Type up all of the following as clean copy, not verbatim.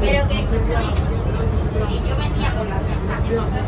Pero que, escúchame, que yo venía por la casa, que no sé,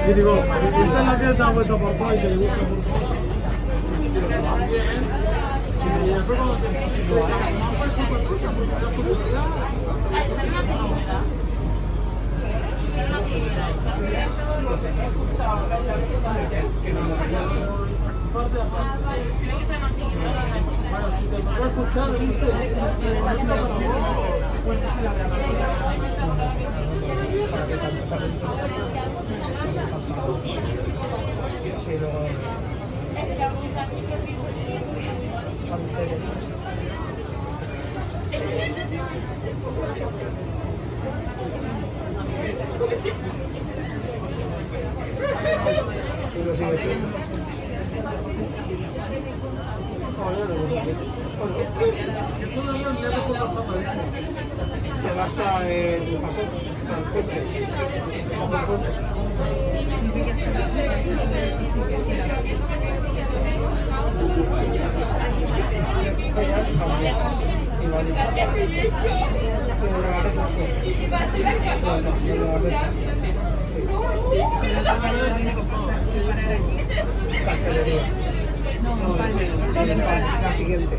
Y digo, esta es la que da vuelta por todo y que le gusta por todo. Y después cuando te se va hasta el paseo, hasta el puente. La siguiente.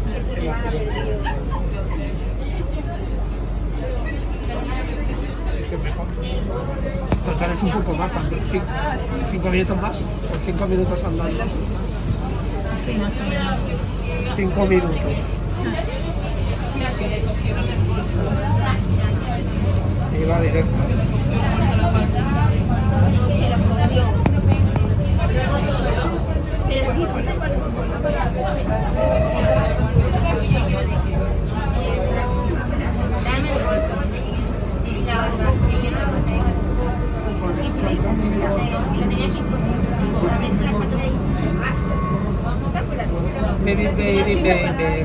Total es un poco más, 5 minutos más, o 5 minutos andando. Sí, más o menos. 5 minutos. Y va directo. Baby, baby, baby.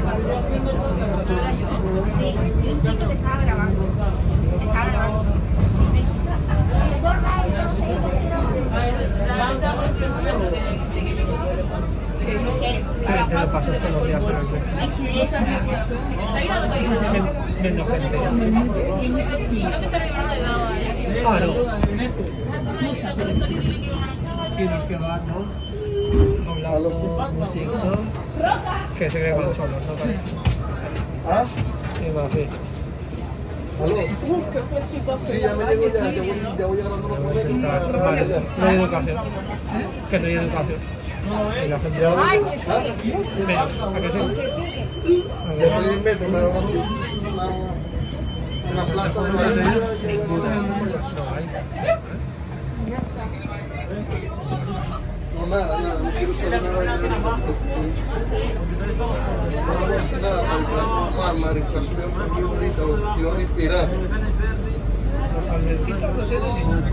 Sí, y un chico que estaba grabando. Borra eso, no sé qué. Te lo pasas todos los días en el coche. Menos gente. Ah, no. Tienes que dar, ¿no? A un lado, música, ¿no? Que se cree con los solos, ¿no? ¿Ah? Sí, va, sí. ¿Aló? Sí, ya me llego, ya voy grabando los momentos. Vale, te doy educación. Que te doy educación. Y la gente habla. Menos, ¿a que sí? A ver. En la plaza de la Ninguna. No hay. No, nada, no quiero saber nada. No voy a hacer nada, marica, soy un poquito ahorita, quiero respirar. Las almendritas no tienen ninguna.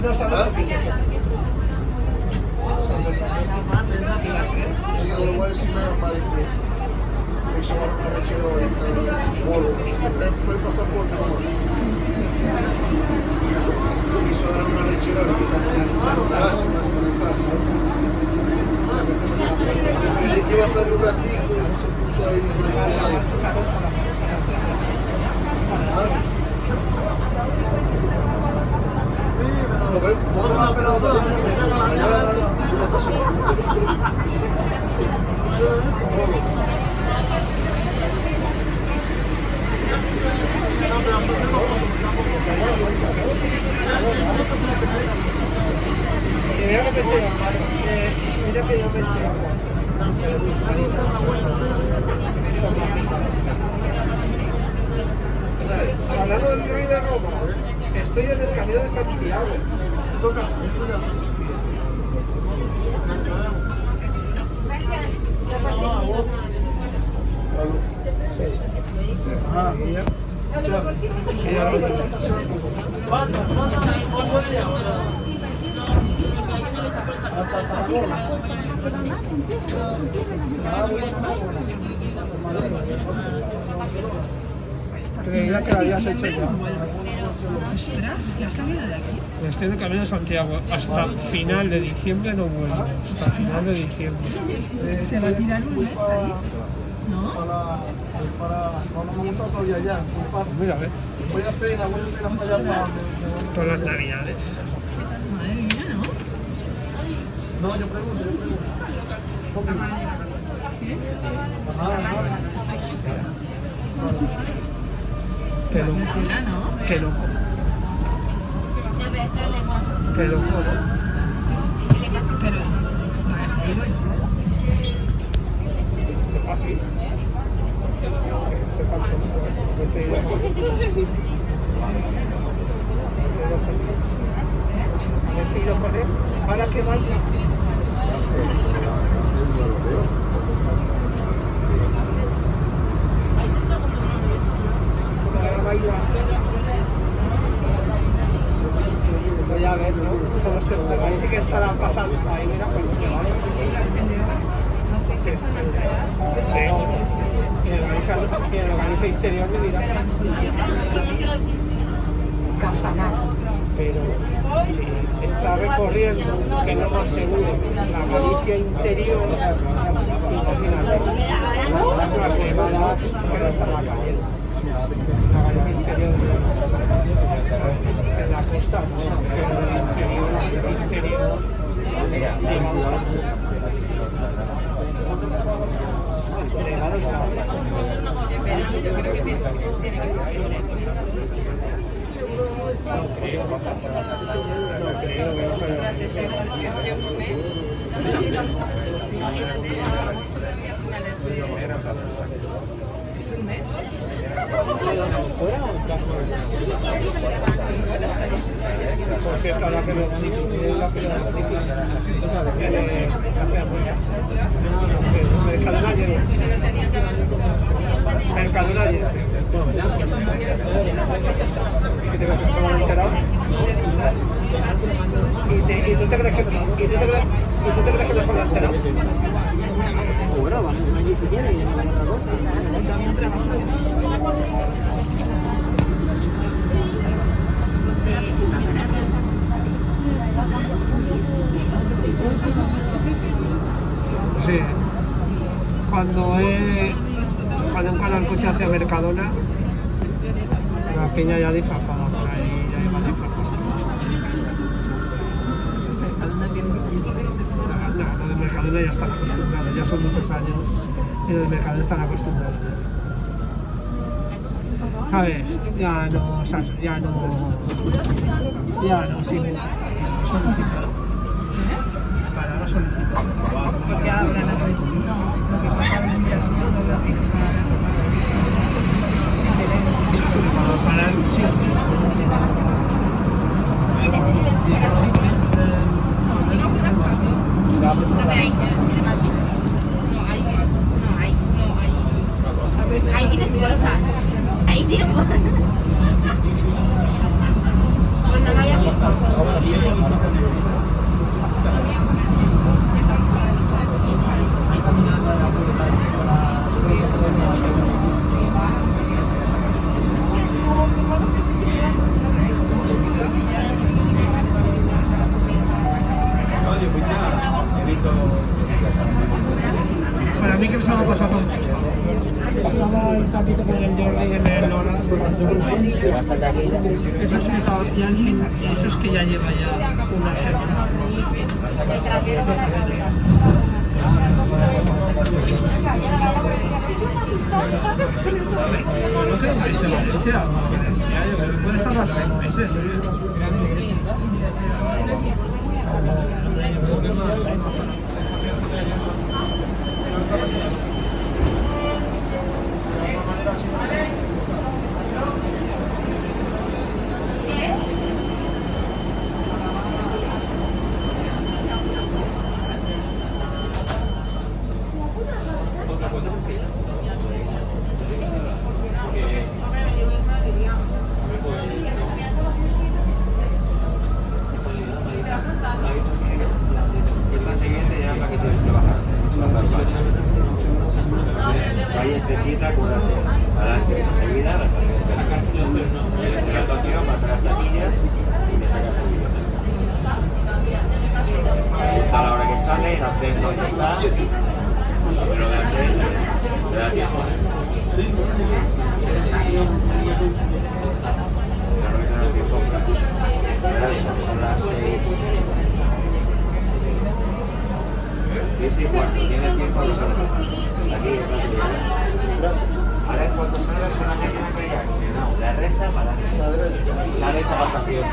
No saben lo que es eso. Sí, no le voy a decir nada, marica. Eso va a aprovechar ahorita, bolo. Fue el pasaporte, vamos. Quiso dar una lechera de que gracias, marica, iba a salir un ratito, se puso ahí. Vamos a esperar otra vez. Mira que pensé, mira que yo pensé. Hablando del Rey de Roma, estoy en el Camino de Santiago. Toca. Creía que lo habías hecho ya. Ostras, ¿ya has salido de aquí? Estoy en el Camino de Santiago. Hasta final de diciembre no vuelvo. Hasta final de diciembre. ¿Se va a tirar un mes ahí? ¿No? Para no montar todavía allá. Mira, a ver. Voy a pegar para allá. Todas las navidades. Madre mía, ¿no? No, yo pregunto. Qué loco. Tela, ¿no? Qué loco. Debe ser lengua. Qué loco, ¿no? Pero, madre mía, Sepa así. Sepa metido con él. Ahora que baila. Ahora baila. Voy a ver, ¿no? Todos los que ahí sí que estarán pasando. Ahí mira, pues que vale. Y el organiza interior me dirá. Pero si está recorriendo, que no más seguro, la Galicia interior, imagínate, una nevada que no está en la calle. La Galicia interior, en la costa, pero en el interior, la Galicia interior, nevado está. Nevado está. No creo, vamos a ver. ¿Es un mes? Por cierto, ahora que los frikis, la ciudad de los frikis, Café Amoya, Mercadona ayer. Mercadona ayer. ¿Qué te crees que se han enterado? ¿Y tú te crees que no se han enterado? Bueno, vamos allí si quieren y no otra cosa. También trabajo. Sí. Cuando encara el coche hacia Mercadona, la peña ya disfrazada por ahí, ya iba disfrazada. No, lo de Mercadona ya están acostumbrados, ya son muchos años y lo de Mercadona están acostumbrados. A ver, ya no, sí. solicitado. Para la solicitud. Porque hablan a veces. Lo que pasa es que Para el sí. Ahí tiene cosas. Ahí tiene cosas. Pues no vaya Para mí que se me ha pasado con estaba el capítulo con el Jordi en el Lora. Eso es que estaba Yanni, eso es que ya lleva ya una semana. No creo que se Valencia, yo creo que puede estar más 3 meses. Vayas de cita, acuérdate, adelante, enseguida, la contigo, vas a las taquillas y te sacas el billete. A la hora que sale, haces donde está, pero de antes te da tiempo. Claro que te da tiempo, pero eso, son las 6. Sí, cuando tienes tiempo lo salgas. Aquí, ahora en cuanto salgas una máquina que diga, no, la recta para sale esa pasación.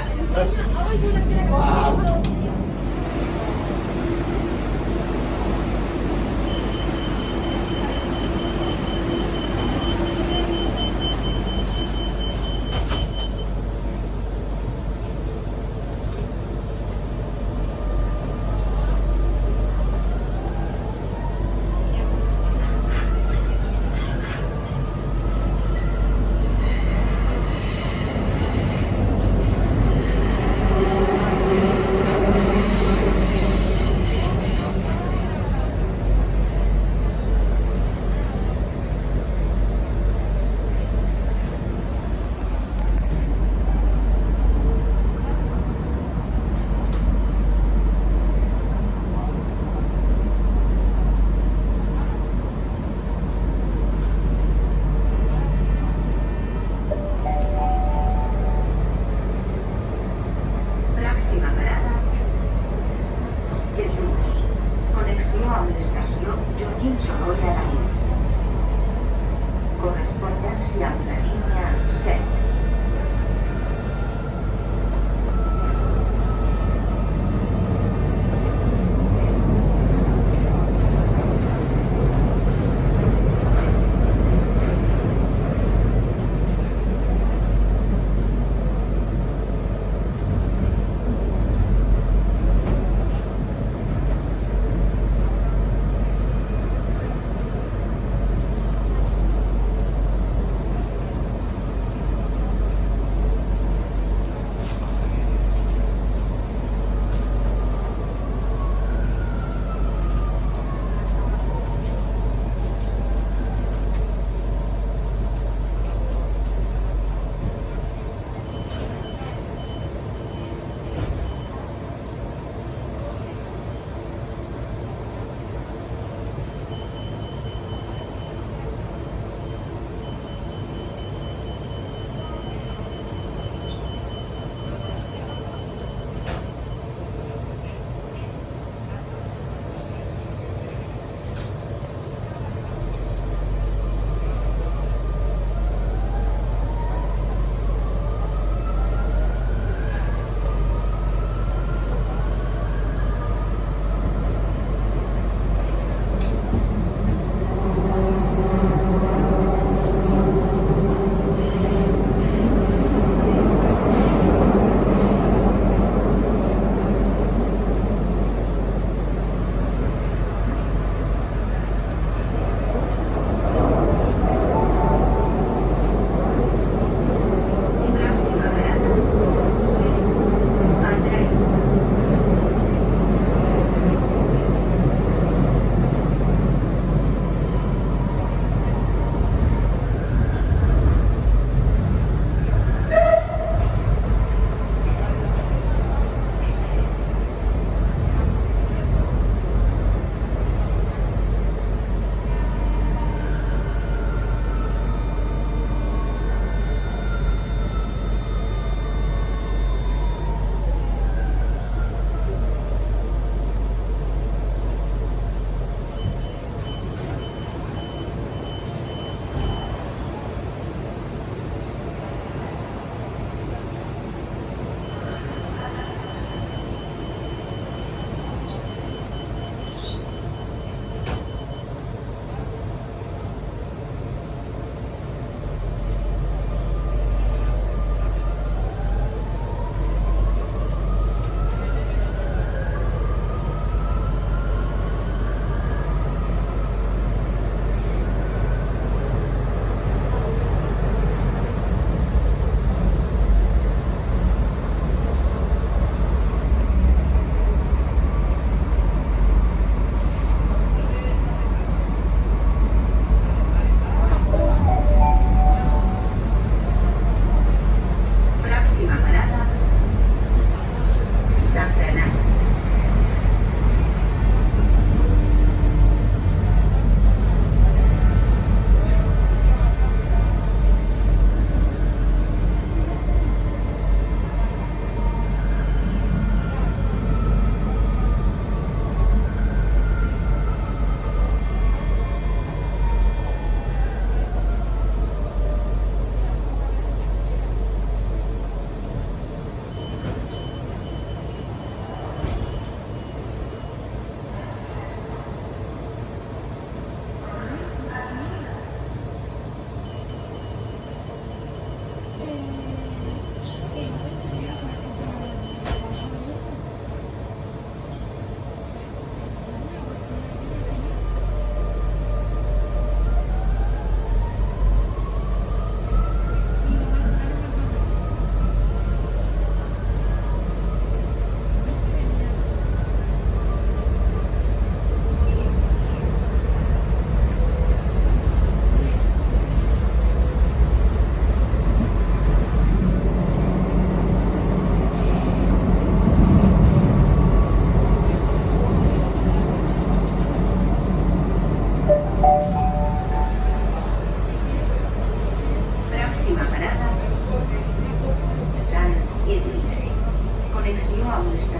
Correspondència amb la línia 7.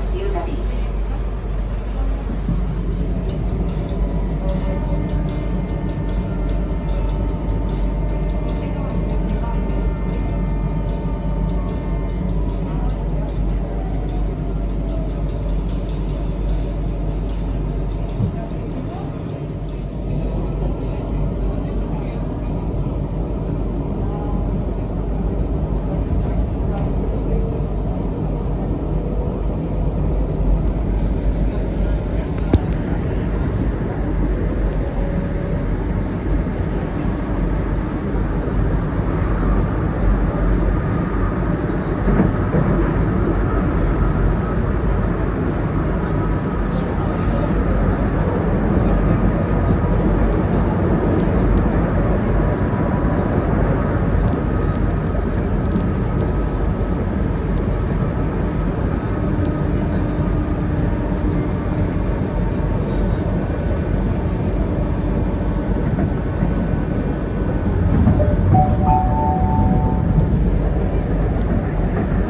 Estació d'Adif.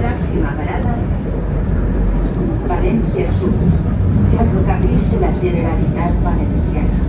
Pròxima parada, València Sud, ferrocarrils de la Generalitat Valenciana.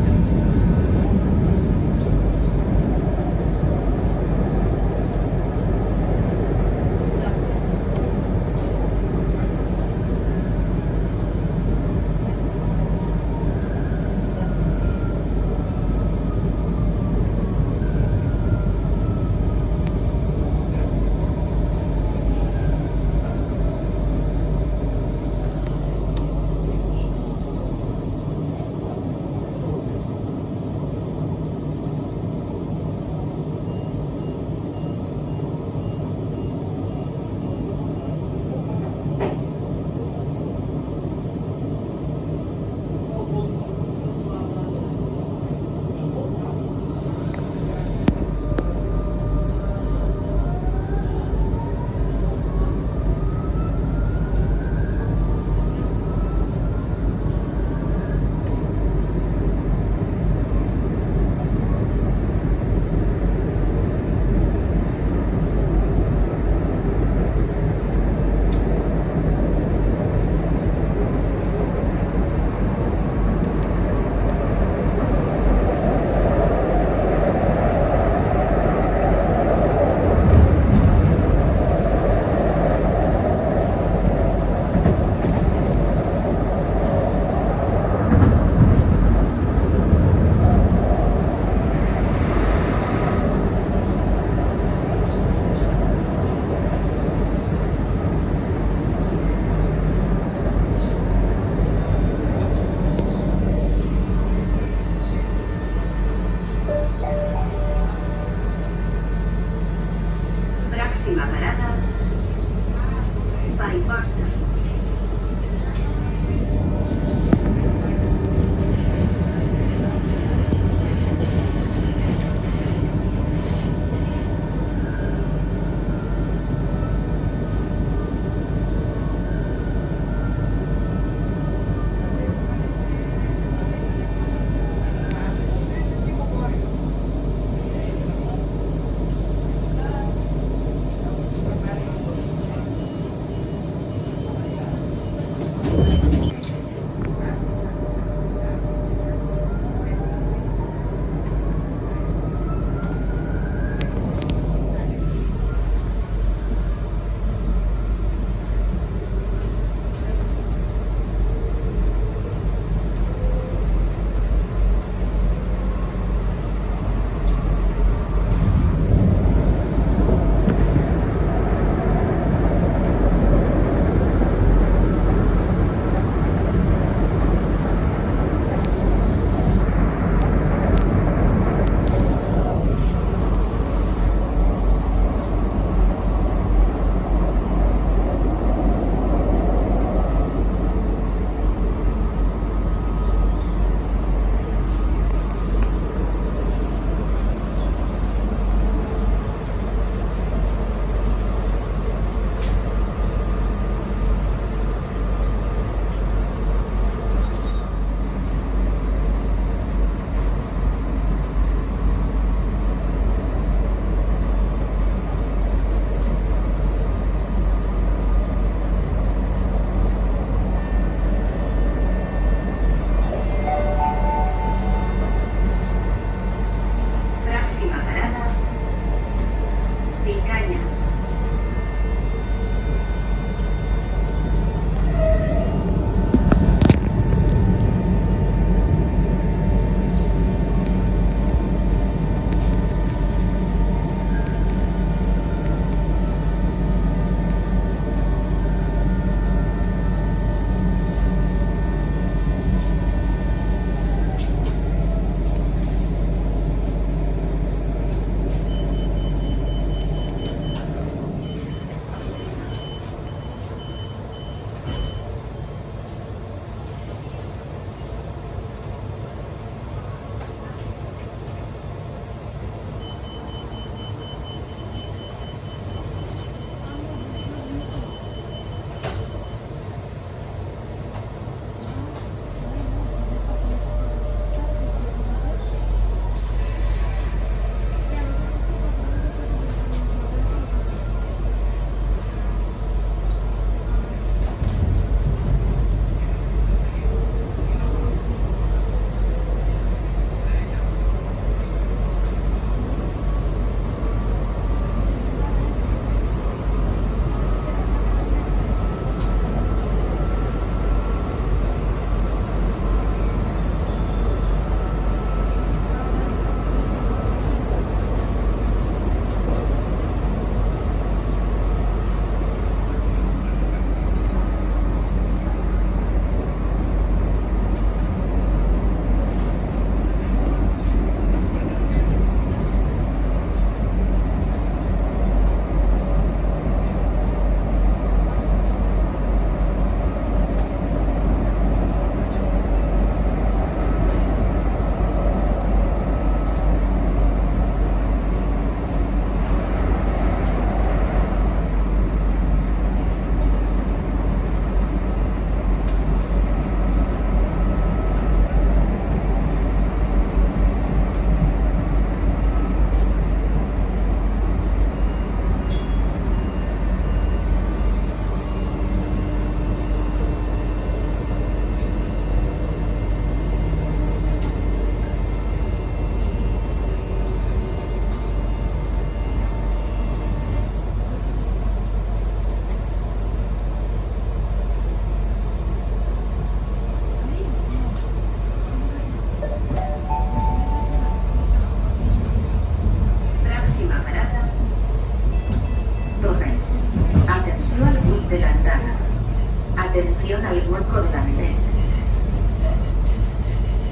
acordante.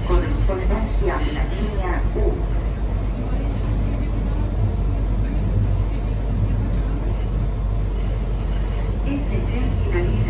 Correspondencia amb la línia 1. Este tren finaliza